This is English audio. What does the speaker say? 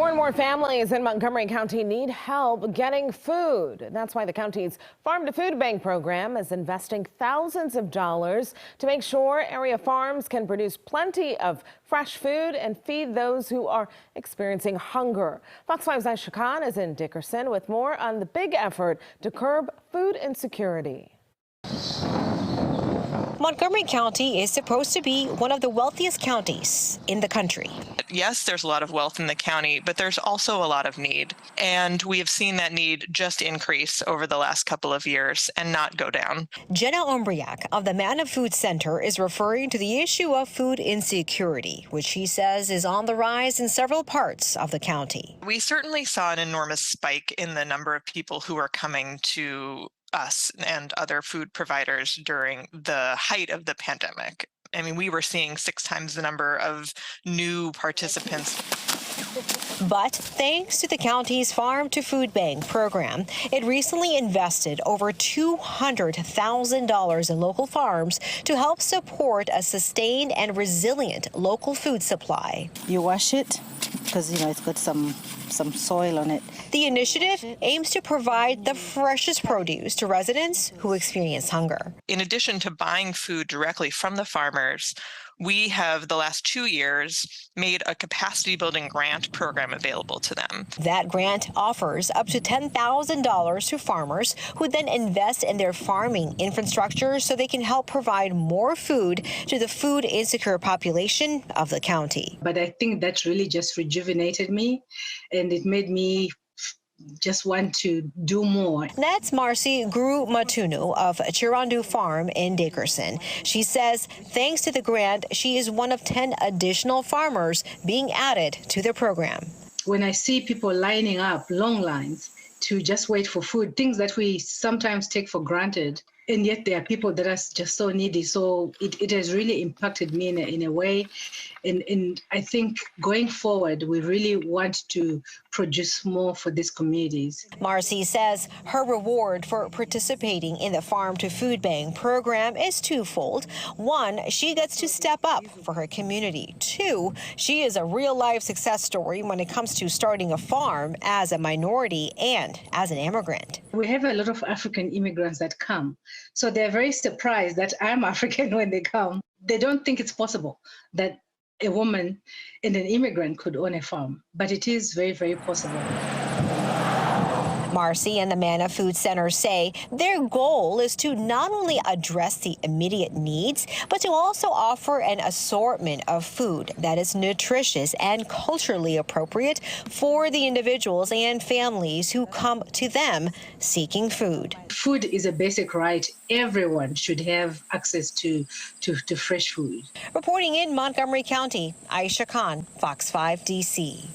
More and more families in Montgomery County need help getting food. That's why the county's Farm to Food Bank program is investing thousands of dollars to make sure area farms can produce plenty of fresh food and feed those who are experiencing hunger. Fox 5's Aisha Khan is in Dickerson with more on the big effort to curb food insecurity. Montgomery County is supposed to be one of the wealthiest counties in the country. Yes, there's a lot of wealth in the county, but there's also a lot of need. And we have seen that need just increase over the last couple of years and not go down. Jenna Ombriak of the Manna Food Center is referring to the issue of food insecurity, which she says is on the rise in several parts of the county. We certainly saw an enormous spike in the number of people who are coming to us and other food providers during the height of the pandemic. I mean, we were seeing 6 times the number of new participants. But thanks to the county's Farm to Food Bank program, it recently invested over $200,000 in local farms to help support a sustained and resilient local food supply. You wash it because, it's got some soil on it. The initiative aims to provide the freshest produce to residents who experience hunger. In addition to buying food directly from the farmers, we have the last 2 years made a capacity building grant program available to them. That grant offers up to $10,000 to farmers who then invest in their farming infrastructure so they can help provide more food to the food insecure population of the county. But I think that really just rejuvenated me, and it made me just want to do more. That's Marcy Guru Matunu of Chirandu Farm in Dickerson. She says thanks to the grant, she is one of 10 additional farmers being added to the program. When I see people lining up, long lines, to just wait for food, things that we sometimes take for granted, and yet there are people that are just so needy. So it has really impacted me in a way. And I think going forward, we really want to produce more for these communities. Marcy says her reward for participating in the Farm to Food Bank program is twofold. 1, she gets to step up for her community. 2, she is a real-life success story when it comes to starting a farm as a minority and as an immigrant. We have a lot of African immigrants that come. So they're very surprised that I'm African when they come. They don't think it's possible that a woman and an immigrant could own a farm, but it is very, very possible. Marcy and the Manna Food Center say their goal is to not only address the immediate needs, but to also offer an assortment of food that is nutritious and culturally appropriate for the individuals and families who come to them seeking food. Food is a basic right. Everyone should have access to fresh food. Reporting in Montgomery County, Aisha Khan, Fox 5 DC.